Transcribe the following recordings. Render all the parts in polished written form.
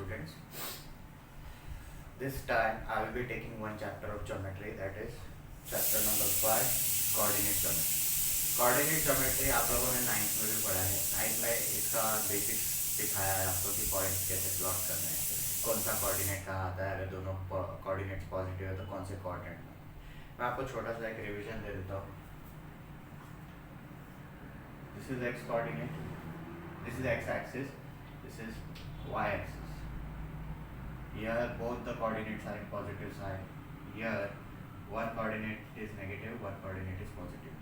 students. This time I will be taking one chapter of geometry, that is chapter number 5, coordinate geometry. Coordinate geometry आप लोगों ने 9th में भी पढ़ा है। 9th में इसका बेसिक्स सिखाया है आपको कि पॉइंट्स कैसे प्लॉट करने हैं, कौन सा कोऑर्डिनेट कहाँ आता है, अगर दोनों कोऑर्डिनेट्स पॉजिटिव है तो कौन से कोऑर्डिनेट में। मैं आपको छोटा सा एक रिवीजन दे देता हूँ। This is x coordinate, this is x axis, this is y axis. Here both the coordinates are in positive side. Here one coordinate is negative, one coordinate is positive.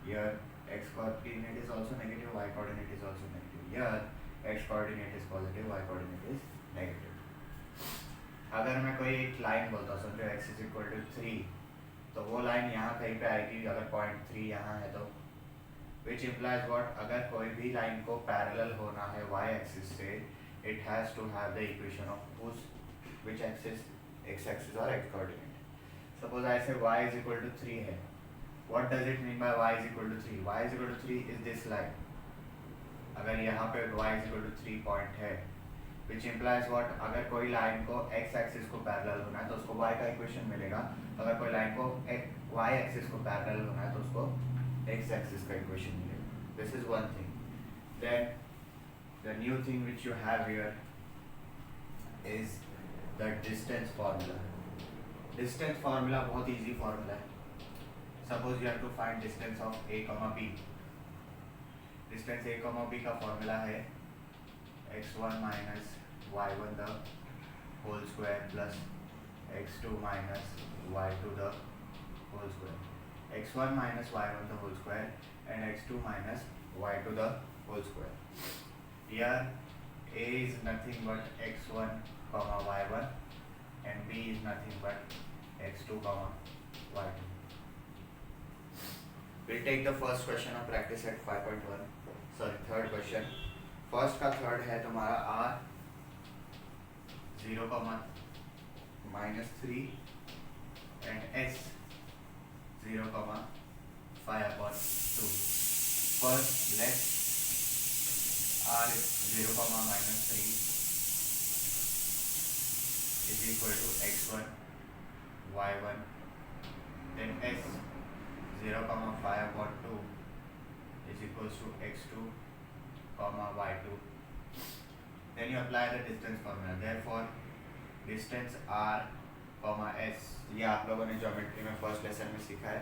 Here x coordinate is also negative, y coordinate is also negative. Here x coordinate is positive, y coordinate is negative. अगर मैं कोई एक line बोलता हूँ, समझो x is equal to 3, तो वो line यहाँ कहीं पे आएगी अगर पॉइंट 3 यहाँ है तो, which implies what, अगर कोई भी लाइन को पैरेलल होना है y एक्सिस से, it has to have the equation of which axis, x axis or x coordinate. Suppose I say y is equal to 3 है. What does it mean by y is equal to 3? Y is equal to 3 is this line. अगर यहाँ पे y is equal to 3 point है, which implies what, अगर कोई line को x axis को parallel होना है तो उसको y का इक्वेशन मिलेगा, अगर कोई लाइन को y एक्सिस को पैरेलल होना है तो उसको x एक्सिस का इक्वेशन मिलेगा. This is one thing. Then the new thing which you have here is the distance formula. Distance formula बहुत easy formula है. Suppose you have to find distance of a comma b. Distance a comma b का formula है x1 minus y1 the whole square plus x2 minus y2 the whole square. x1 minus y1 the whole square and x2 minus y2 the whole square. Here a is nothing but x1 comma y1 and b is nothing but x2 comma y2. We'll take the first question of practice at 5.1. Sorry, third question. First का third है तुम्हारा r 0, -3 and s 0, 5/2. First let r is 0, -3 is equal to x1 y1, then s 0, 5/2 is equals to x2, y2. Then you apply the distance formula. Therefore, distance r, s, ये आप लोगों ने geometry में first lesson में सीखा है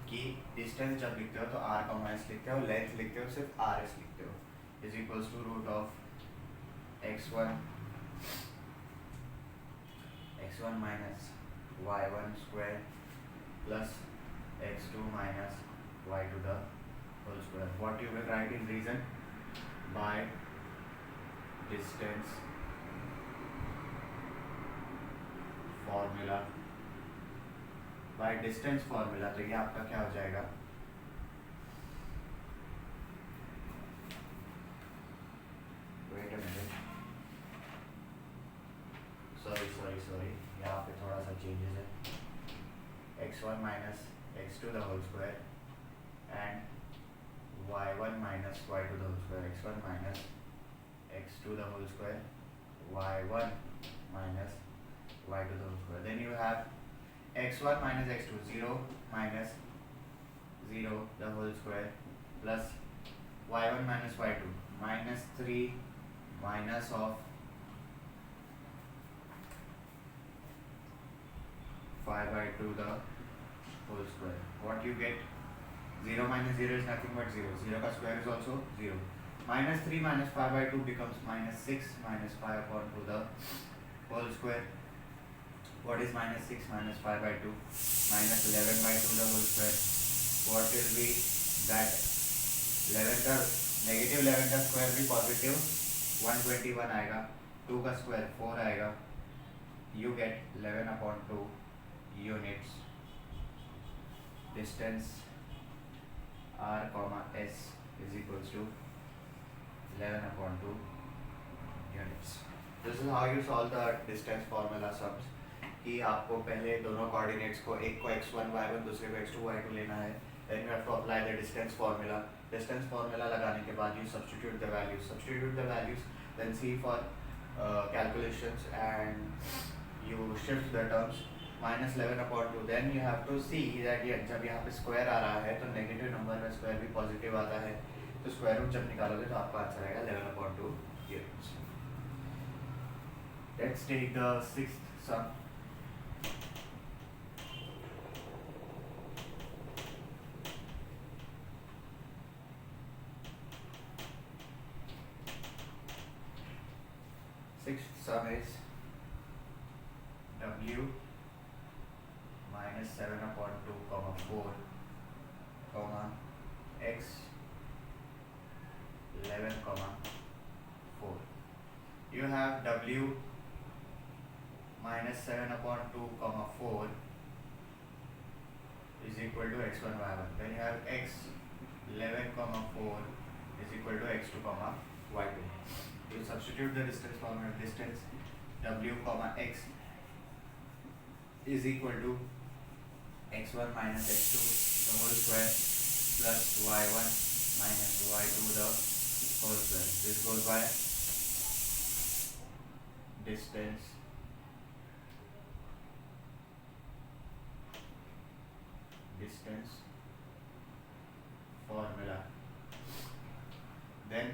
कि distance जब लिखते हो तो r, s लिखते हो, लेंथ लिखते हो सिर्फ rs लिखते हो, is equals to root of x1 minus y1 square plus x2 minus y2 the whole square. What you will write in reason? By distance formula. By distance formula तो ये आपका क्या हो जाएगा, wait a minute, sorry, यहाँ पे थोड़ा सा चेंजेस है. x1 minus x2 the whole square and y1 minus y2 the whole square, x1 minus x2 the whole square, y1 minus y2 the whole square. Then you have x1 minus x2, 0 minus 0 the whole square plus y1 minus y2, -3 minus of 5/2 the whole square. What you get? 0 minus 0 is nothing but 0. 0 का square is also 0. -3 minus 5/2 becomes -6 minus 5/2 the whole square. What is -6 minus 5/2? -11/2 the whole square. What will be that? 11 का negative 11 का square भी positive 121 आएगा. 2 का square 4 आएगा. You get 11/2 units. Distance r, s is equals to 11/2 units. This is how you solve the distance formula sums. कि आपको पहले दोनों कोऑर्डिनेट्स को, एक को x1 y1 दूसरे को x2 y2 लेना है. Then you have to apply the distance formula. Distance formula लगाने के बाद you substitute the values. Then see for calculations and you shift the terms -11/2, then you have to see that ये जब यहाँ पे square आ रहा है तो नेगेटिव नंबर में स्क्वायर भी पॉजिटिव आता है, तो स्क्वायर रूट जब निकालोगे तो आपका आंसर आएगा 11/2 units. Let's take the sixth sum. Sixth sum is w minus 7/2 comma 4 comma x 11 comma 4. You have w minus 7/2 comma 4 is equal to x1 y1. Then you have x 11 comma 4 is equal to x2 comma y2. You substitute the distance formula. Distance w comma x is equal to x1 minus x2 the whole square plus y1 minus y2 the whole square. This goes by distance formula. Then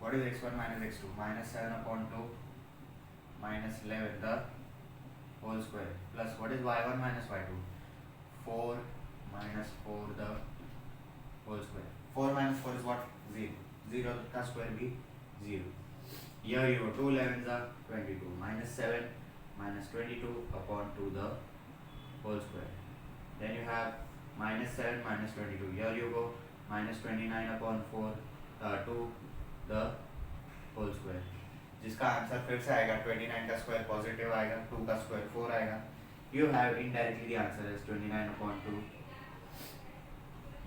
what is x1 minus x2? Minus 7/2 minus 11 the whole square plus what is y1 minus y2? 4 minus 4 the whole square. 4 minus 4 is what? 0. 0 का square भी 0. Here you go 2 11s are 22 minus 7 minus 22 upon 2 the whole square. Then you have minus 7 minus 22. Here you go minus 29 upon 2 the whole square. जिसका answer फिर से आएगा 29 का square positive आएगा, 2 का square 4 आएगा. You have indirectly the answer is 29/2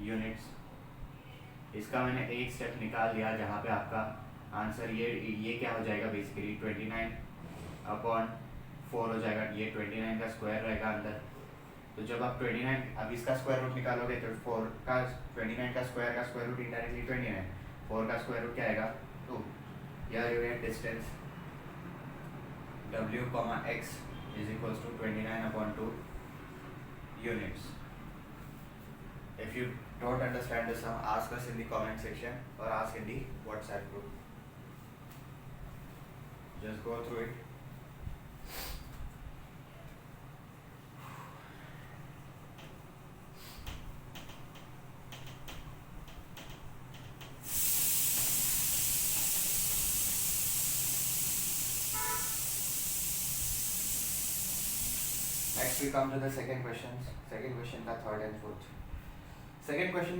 units. इसका मैंने एक स्टेप निकाल लिया जहाँ पे आपका आंसर ये क्या हो जाएगा बेसिकली 29/4 हो जाएगा. ये 29 का स्क्वायर रहेगा अंदर. तो जब आप 29 अब इसका स्क्वायर रूट निकालोगे तो 4 का 29 का स्क्वायर रूट इंडायरेक्टली 29. 4 का स्क्वायर रूट क्या आएगा 2. Here you get distance w comma x is equals to 29/2 units. If you don't understand the sum, ask us in the comment section or ask in the WhatsApp group. Just go through it. Next we come to the second questions. Second question का third and fourth. Second question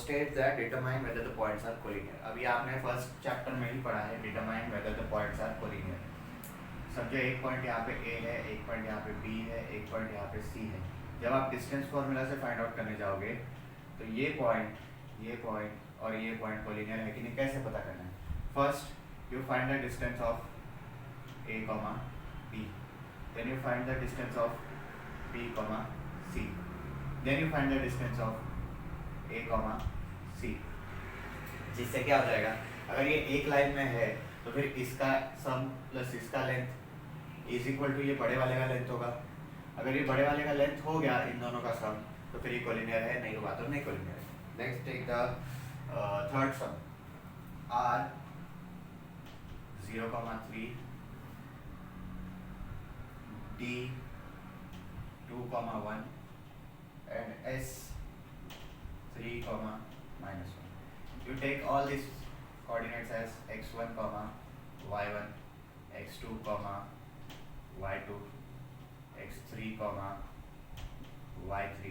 states that determine whether the points are collinear. अभी आपने first chapter में ही पढ़ा है determine whether the points are collinear. समझो एक point यहाँ पे A है, एक पॉइंट यहाँ पे B है, एक पॉइंट यहाँ पे C है. जब आप डिस्टेंस फॉर्मूला से फाइंड आउट करने जाओगे तो ये पॉइंट और ये पॉइंट कोलिनियर है कि नहीं कैसे पता करना है. First you find the distance of A, B. Then you find the distance of B, C. Then you find the distance of A, C. जिससे क्या हो जाएगा अगर ये एक लाइन में है तो फिर इसका सम प्लस इसका लेंथ इज इक्वल टू ये बड़े वाले का लेंथ होगा. अगर ये बड़े वाले का लेंथ हो गया इन दोनों का सम तो फिर ये कोलिनियर है, नहीं होगा तो नहीं कोलिनियर है. Next take the third sum R 0,3 D 2,1 and S 3,-1. You take all these coordinates as x1, y1, x2, y2, x3, y3.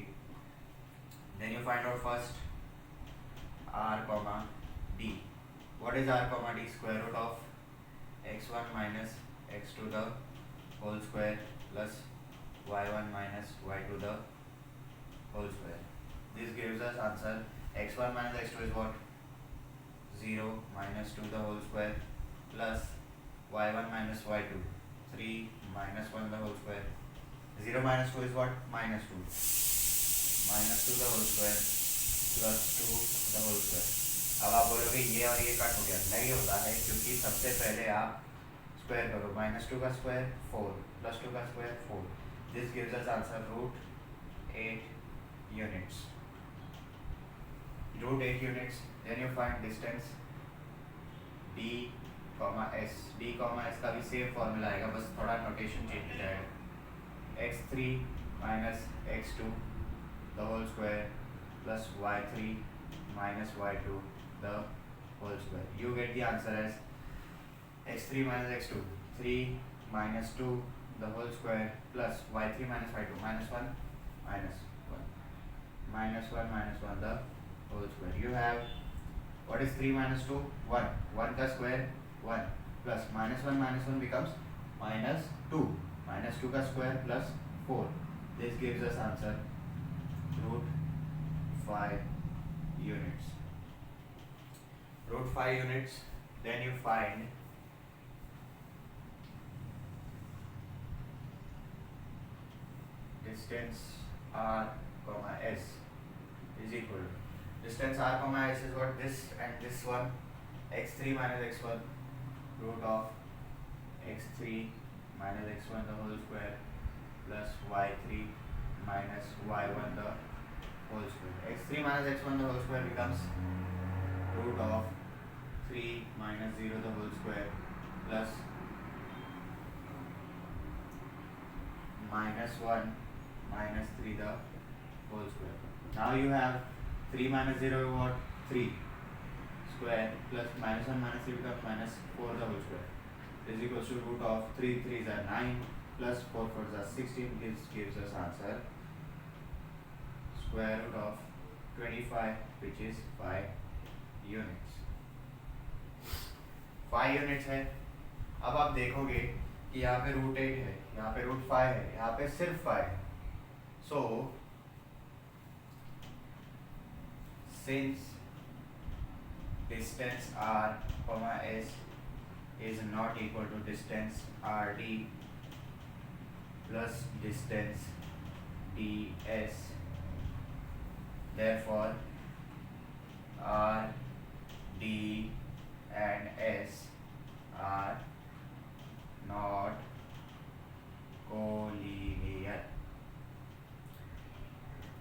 Then you find out first r, d. What is r, d? Square root of x1 minus x2 the whole square plus y1 minus y2 the whole square. This gives us answer x1 minus x2 is what? 0 minus 2 the whole square plus y1 minus y2 3 minus 1 the whole square. 0 minus 2 is what? Minus 2. Minus 2 the whole square plus 2 the whole square. अब आप बोलोगे ये और ये cut हो गया, नहीं होता है क्योंकि सबसे पहले आप स्क्वायर करो, -2 का स्क्वायर 4 +2 का square 4, this gives us answer √8 units. √8 units. Then you find distance d, s. d, s का भी सेम फॉर्मूला आएगा, बस थोड़ा नोटेशन चेंज हो जाएगा। x3 minus x2 the whole square plus y3 minus y2 the whole square. You get the answer as x3 minus x2, 3 minus 2 the whole square plus y3 minus y2 minus 1 minus 1 minus 1 minus 1 the whole square. You have what is 3 minus 2? 1. 1 का square 1 plus minus 1 becomes -2. -2 का square plus 4. This gives us answer √5 units. √5 units. Then you find distance r comma s is equal to, distance r comma s is what, this and this one, x3 minus x1 root of x3 minus x1 the whole square plus y3 minus y1 the whole square. x3 minus x1 the whole square becomes root of 3 minus 0 the whole square plus -1 minus 3 the whole square. Now you have 3 minus 0 what, 3 square plus -1 minus 3 becomes -4 the whole square. This is equals to root of 3 3s are 9 plus 4 4s are 16. This gives us answer square root of 25, which is 5 units. 5 units है। अब आप देखोगे कि यहाँ पे √8 है, यहाँ पे √5 है, यहाँ पे सिर्फ 5 है। So since distance r comma s is not equal to distance rd plus distance ds, therefore r, d and s are not collinear.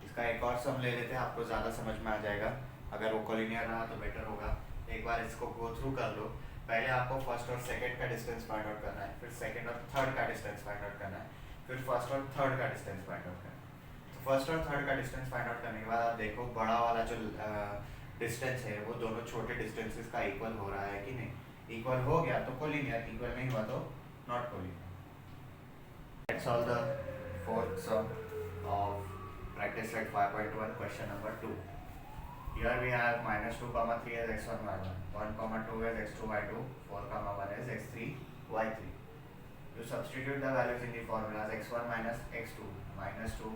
इसका एक और सम ले लेते हैं, आपको ज़्यादा समझ में आ जाएगा। अगर वो कोलिनियर रहा तो बेटर होगा। एक बार इसको गो थ्रू कर लो। पहले आपको फर्स्ट और सेकंड का डिस्टेंस फाइंड आउट करना है, फिर सेकंड और थर्ड का डिस्टेंस फाइंड आउट करना है, फिर फर्स्ट और थर्ड का डिस्टेंस फाइंड आउट करना है। तो फर्स्ट और थर्ड का डिस्टेंस फाइंड आउट करने के बाद आप देखो बड़ा वाला जो डिस्टेंस है वो दोनों छोटे डिस्टेंसेस का इक्वल हो रहा है कि नहीं। इक्वल हो गया तो कोलिनियर, इक्वल नहीं हुआ तो not collinear. Let's solve the fourth sum of practice set 5.1, question number 2. Here we have -2, 3 as x1, y1, 1, 2 as x2, y2, 4, 1 as x3, y3. You substitute the values in the formulas x1 minus x2, -2,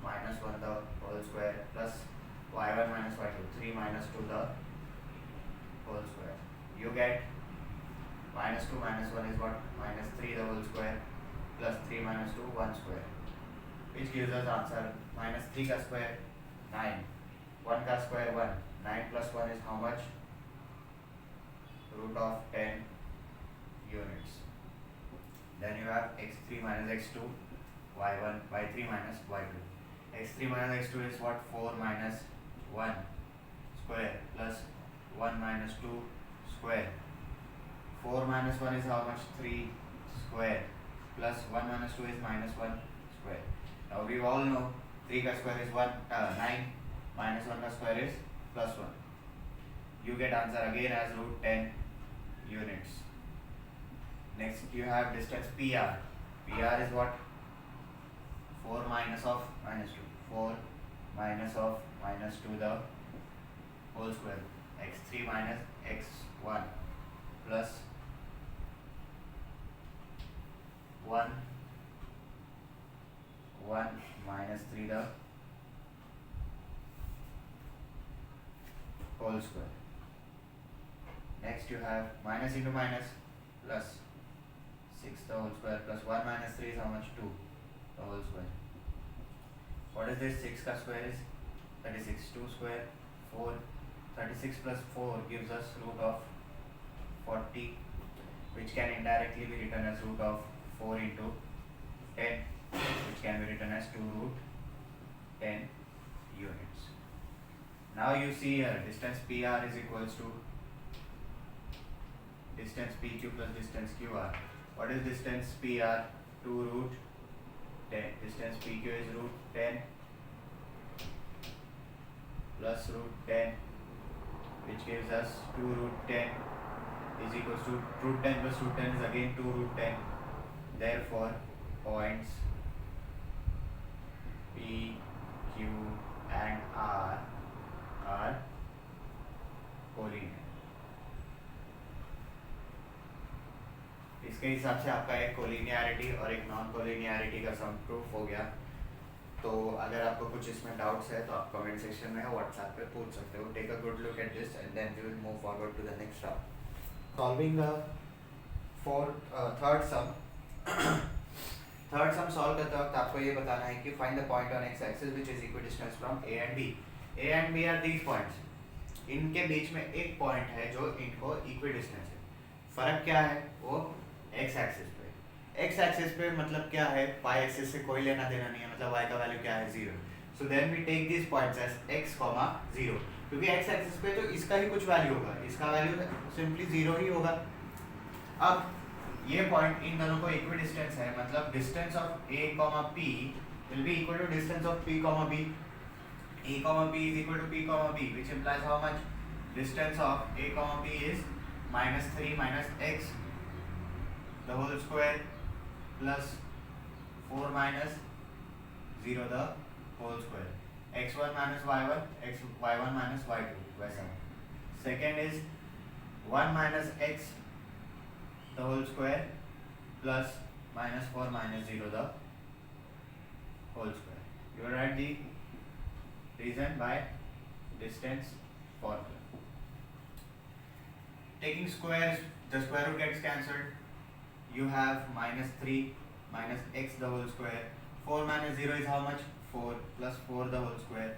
-1 the whole square plus y1 minus y2, 3 minus 2 the whole square. You get -2 minus 1 is what? -3 the whole square plus 3 minus 2, 1 square, which gives us answer -3 का square 9, 1 का square 1, 9 plus 1 is how much? Root of 10 units. Then you have x3 minus x2, y1, y3 minus y2. x3 minus x2 is what? 4 minus 1 square plus 1 minus 2 square. 4 minus 1 is how much? 3 square plus 1 minus 2 is -1 square. Now we all know 3 का square is 9, minus 1 का square is +1. You get answer again as √10 units. Next you have distance PR. PR is what? 4 minus of -2. 4 minus of -2 the whole square. x3 minus x1 plus 1 minus 3 the whole square. Next you have minus into minus plus 6 the whole square plus 1 minus 3 is how much? 2 the whole square. What is this? 6 का square is 36. 2 square 4 36 plus 4 gives us root of 40, which can indirectly be written as root of 4 into 10, which can be written as 2 root 10 units. Now you see here distance PR is equals to distance PQ plus distance QR. What is distance PR? 2 root 10. Distance PQ is root 10 plus root 10, which gives us 2 root 10 is equals to root 10 plus root 10 is again 2 root 10. Therefore, points P, Q and R are collinear. इसके हिसाब से आपका एक collinearity और एक non collinearity का सम proof हो गया. तो अगर आपको कुछ इसमें डाउट्स है तो आप कमेंट सेक्शन में व्हाट्सएप पे पूछ सकते हो. Take a good look at this and then we will move forward to the next step. Solving the third sum. Third sum solve करते वक्त आपको ये बताना है कि find the point on x axis which is equidistance from A and B. A and B are these points. इनके बीच में एक पॉइंट है जो इनको इक्विडिस्टेंस है. फर्क क्या है? वो एक्स एक्सिस पे. एक्स एक्सिस पे मतलब क्या है? पाई एक्सिस से कोई लेना देना नहीं है. मतलब y का वैल्यू क्या है? 0. So then we take this points as x, 0. क्योंकि एक्स एक्सिस पे तो इसका ही कुछ वैल्यू होगा. इसका वैल्यू सिंपली 0 ही होगा. अब ये पॉइंट इन दोनों को इक्विडिस्टेंस है. मतलब distance of a, p will be equal to distance of p, b. a, p is equal to p, b, which implies how much? Distance of a, p is -3 minus x the whole square plus 4 minus 0 the whole square. x1 minus y1, y1 minus y2. वैसा. Second is 1 minus x the whole square plus minus 4 minus 0 the whole square. You will write the reason by distance formula. Taking squares, the square root gets cancelled. You have -3 minus x the whole square. 4 minus 0 is how much? 4 plus 4 the whole square.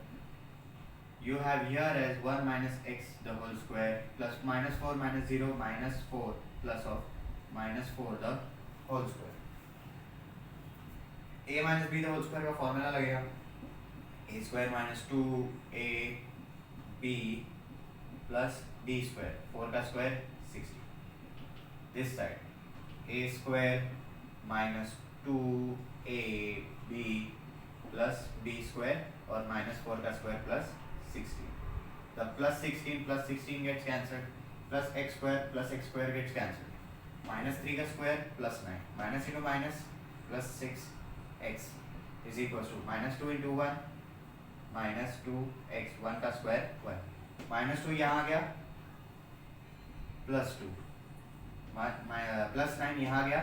You have here as 1 minus x the whole square plus minus 4 minus 0 minus 4 plus of minus 4 the whole square. a minus b the whole square का formula लगेगा a square minus 2ab plus b square. 4 का square 60. This side a square minus 2ab plus b square और minus 4 का square plus 16. The plus 16 plus 16 gets cancelled. Plus x square gets cancelled. Minus 3 का square plus 9. Minus into minus plus 6x is equals to minus 2 into 1 minus 2x. 1 का square 1. Minus 2 यहाँ आ गया plus 2. Plus 9 यहाँ आ गया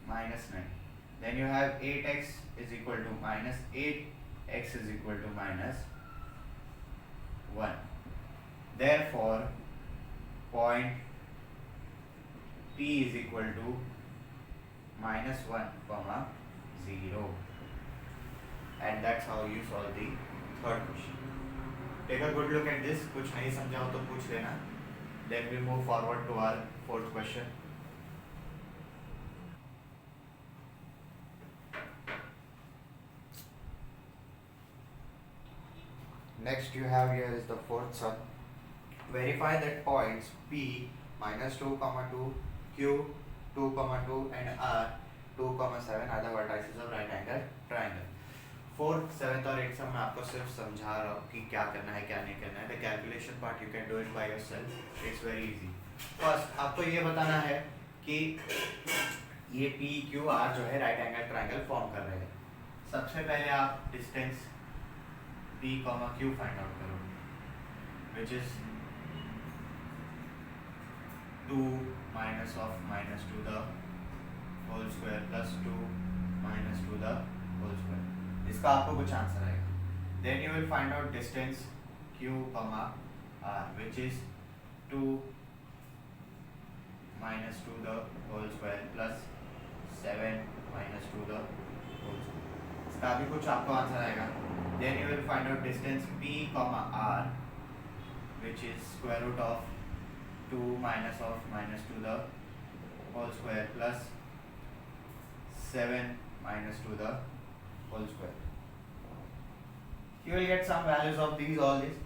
minus 9. Then you have 8x is equal to minus 8x is equal to minus 1. Therefore, point P is equal to minus 1 comma 0. And that's how you solve the third question. Take a good look at this. कुछ नहीं समझा हो तो पूछ लेना. Then we move forward to our fourth question. Next you have here is the fourth sum. Verify that points P minus 2, 2, Q 2, 2 and R 2, 7 are the vertices of right angle triangle. Fourth, seventh और eighth मैं आपको सिर्फ समझा रहा हूँ कि क्या करना है क्या नहीं करना है. The calculation part you can do it by yourself. It's very easy. First आपको ये बताना है कि ये पी क्यू आर जो है राइट एंगल ट्राइंगल फॉर्म कर रहे हैं. सबसे पहले आप distance P comma Q find out करो, which is 2 minus of minus 2 the whole square plus 2 minus 2 the whole square. इसका आपको कुछ आंसर आएगा. Then you will find out distance q comma r, which is 2 minus 2 the whole square plus 7 minus 2 the whole square. इसका भी कुछ आपको answer आएगा. Then you will find out distance p comma r, which is square root of 2 minus of minus 2 the whole square plus 7 minus 2 the whole square. You will get some values of these all this.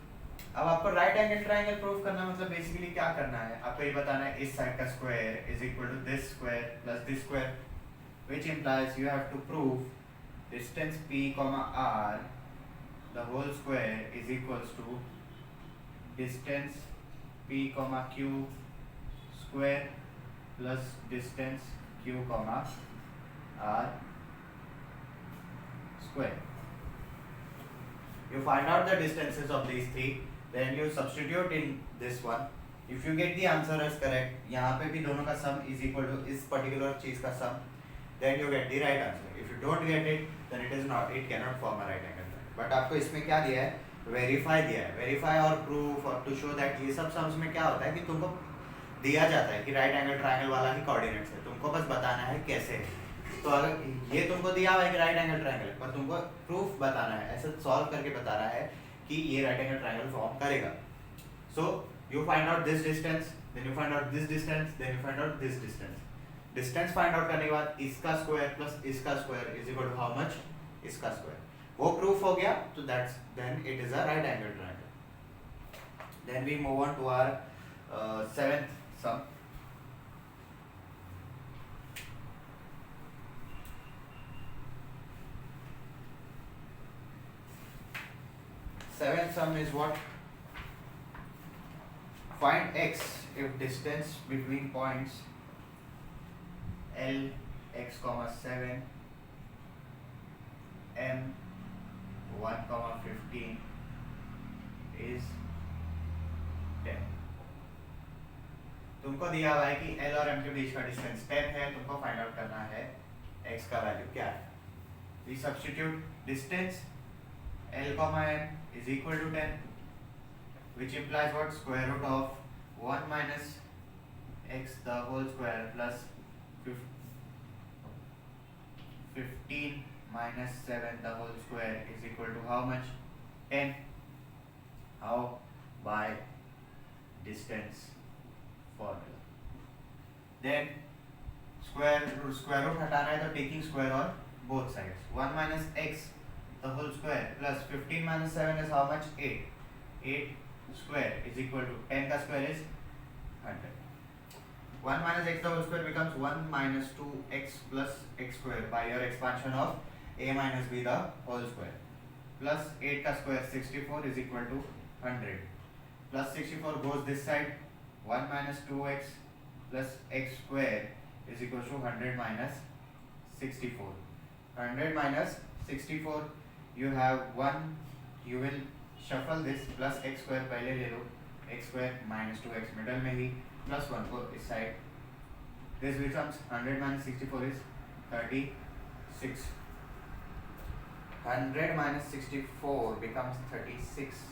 अब आपको right angle triangle prove करना मतलब basically क्या करना है, आपको ये बताना है इस साइड का square is equal to this square plus this square, which implies you have to prove distance p, r the whole square is equals to distance p, q square plus distance q, r square. You find out the distances of these three, then you substitute in this one. If you get the answer as correct, यहाँ पे भी दोनों का sum is equal to इस particular चीज का sum, then you get the right answer. If you don't get it, then it cannot form a right angle triangle. But आपको इसमें क्या दिया है, verify दिया है, verify और proof और to show that ये सब sums में क्या होता है कि तुमको दिया जाता है कि right angle triangle वाला ही coordinates है, तुमको बस बताना है कैसे है. तो अगर ये तुमको दिया हुआ है कि राइट एंगल ट्रायंगल, पर तुमको प्रूफ बताना है, ऐसे सॉल्व करके बता रहा है कि ये राइट एंगल ट्रायंगल फॉर्म करेगा. So you find out this distance, then you find out this distance, then you find out this distance. Distance find out करने के बाद इसका स्क्वायर प्लस इसका square is equal to how much, इसका square. वो proof हो गया तो that's then it is a right angle triangle. Then we move on to our seventh sum. Seventh sum is what? Find x if distance between points L, x, 7, M, 1, 15 is 10. तुमको दिया हुआ है कि L और M के बीच का distance 10 है, तुमको फाइंड आउट करना है x का वैल्यू क्या है. We substitute distance L, M is equal to 10, which implies what? Square root of 1 minus x the whole square plus 15 minus 7 the whole square is equal to how much? 10. How? By distance formula. Then square root हटाना है तो taking square on both sides. 1 minus x the whole square plus 15 minus 7 is how much? 8. 8 square is equal to 10 का square is 100. 1 minus x the whole square becomes 1 minus 2x plus x square by your expansion of a minus b the whole square plus 8 का square 64 is equal to 100 plus 64 goes this side. 1 minus 2x plus x square is equal to 100 minus 64. 100 minus 64, you have 1, you will shuffle this plus x square पहले ले लो, x square minus 2x middle में ही plus 1 को इस side. This becomes 100 minus 64 is 36. 100 minus 64 becomes 36.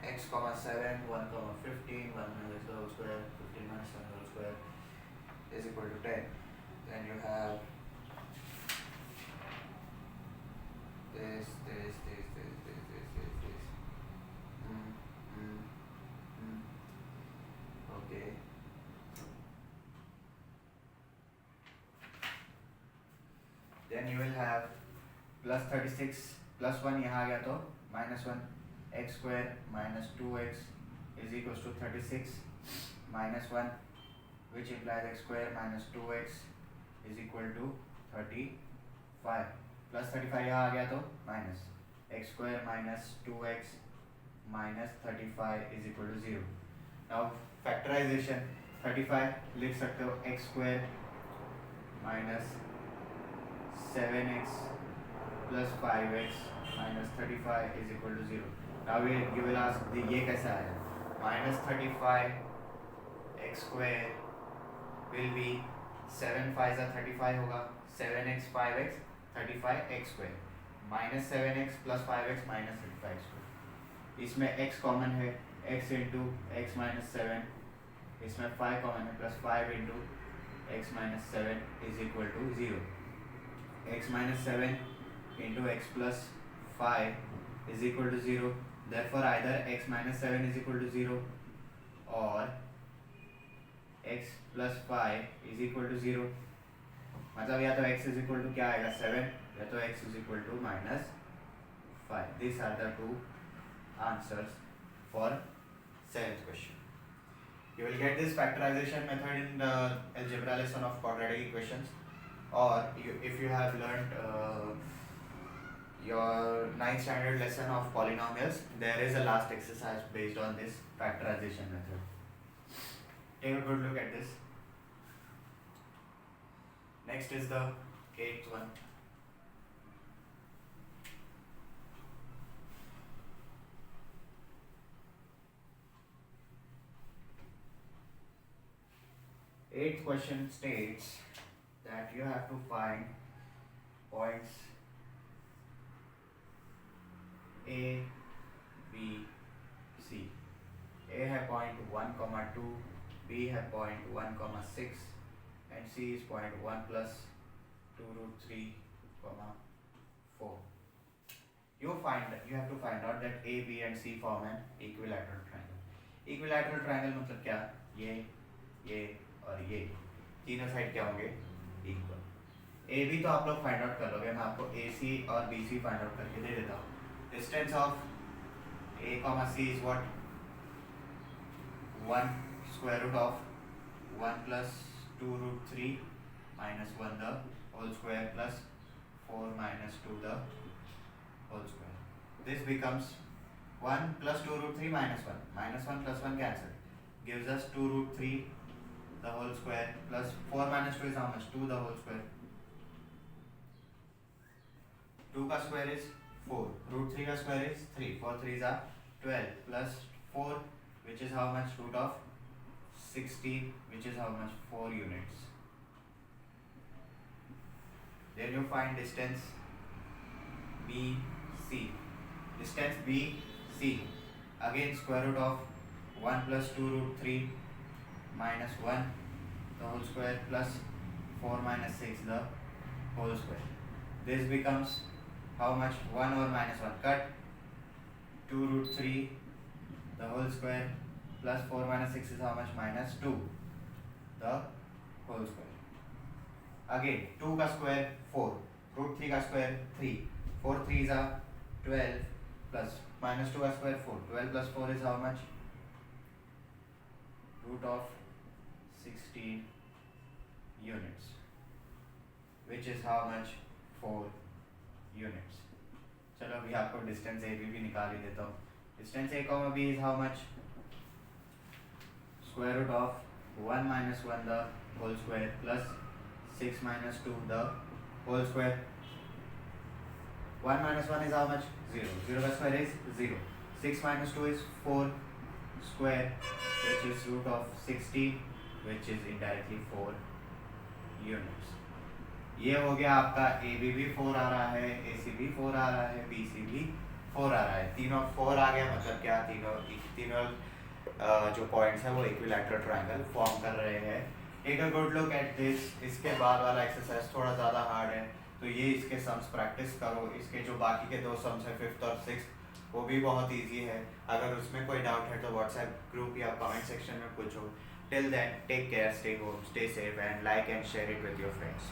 X, 7, 1, 15, 1 minus the whole square, 15 minus 1 whole square is equal to 10. Then you have this. Okay. Then you will have plus 36 plus 1 यहाँ आ गया तो minus 1 x square minus 2x is equals to 36 minus 1, which implies x square minus 2x is equal to 35. Plus 35 यहाँ आ गया तो minus x square minus 2x minus 35 is equal to 0. Now factorization, 35 लिख सकते हो x square minus 7x plus 5x minus 35 is equal to 0. Now you will ask ये कैसा आया? Minus 35 x square will be 7 5 35 होगा, 7x 5x 35 x square minus 7x plus 5x minus 35 square. इसमें x common है, x into x minus 7, इसमें 5 common है plus 5 into x minus 7 is equal to 0. x minus 7 into x plus 5 is equal to 0. Therefore either x minus 7 is equal to 0 or x plus 5 is equal to 0. मतलब या तो x is equal to क्या आएगा 7 या तो x is equal to minus 5. These are the two answers for 7th question. You will get this factorization method in the algebra lesson of quadratic equations, or if you have learned your 9th standard lesson of polynomials, there is a last exercise based on this factorization method. Take a good look at this. Next is the 8th one. Eighth question states that you have to find points A, B, C. A है point 1, 2, B है point 1, 6, and C is point 1 plus 2 root 3, 4. You have to find out that A, B and C form an equilateral triangle. Equilateral triangle मतलब क्या? ये और ये तीनों side क्या होंगे? इक्वल. ए बी तो आप लोग फाइंड आउट कर लोगे, मैं आपको ए सी और बी सी फाइंड आउट करके दे देता हूँ. Distance of A comma C is what? 1 square root of 1 plus 2 root 3 minus 1 the whole square plus 4 minus 2 the whole square. This becomes 1 plus 2 root 3 minus 1. Minus 1 plus 1 cancel. Gives us 2 root 3 the whole square plus 4 minus 2 is how much? 2 the whole square. 2 का square is 4. Root 3 का square is 3. 4 3s are 12 plus 4 which is how much? Root of 16 which is how much? 4 units. Then you find distance BC. Distance BC. Again square root of 1 plus 2 root 3 minus 1 the whole square plus 4 minus 6 the whole square. This becomes how much? 1 over minus 1. Cut 2 root 3 the whole square plus 4 minus 6 is how much? Minus 2 the whole square. Again 2 का square 4, root 3 का square 3, 4 3s are 12 plus minus 2 का square 4. 12 plus 4 is how much? Root of 16 units, which is how much? 4 units. चलो अभी आपको distance ए भी निकाल ही देता हूँ. Distance A comma B is how much? Square root of 1 minus 1 the whole square plus 6 minus 2 the whole square. 1 minus 1 is how much? 0. 0 का square is 0. 6 minus 2 is 4 square which is root of 16 which is indirectly 4 units. ये हो गया आपका A B भी 4 आ रहा है, ए सी भी 4 आ रहा है, बी सी भी 4 आ रहा है. तीनों 4 आ गया मतलब क्या? तीनों जो पॉइंट्स हैं वो इक्विलैटरल ट्रायंगल फॉर्म कर रहे हैं. Take a good look at this. इसके बाद वाला एक्सरसाइज थोड़ा ज़्यादा हार्ड है, तो ये इसके सम्स प्रैक्टिस करो. इसके जो बाकी के 2 सम्स हैं 5th और 6th वो भी बहुत इजी है. अगर उसमें कोई डाउट है तो व्हाट्सएप ग्रुप या कमेंट सेक्शन में पूछो. Till then take care, stay home, stay safe and like and share it with your friends.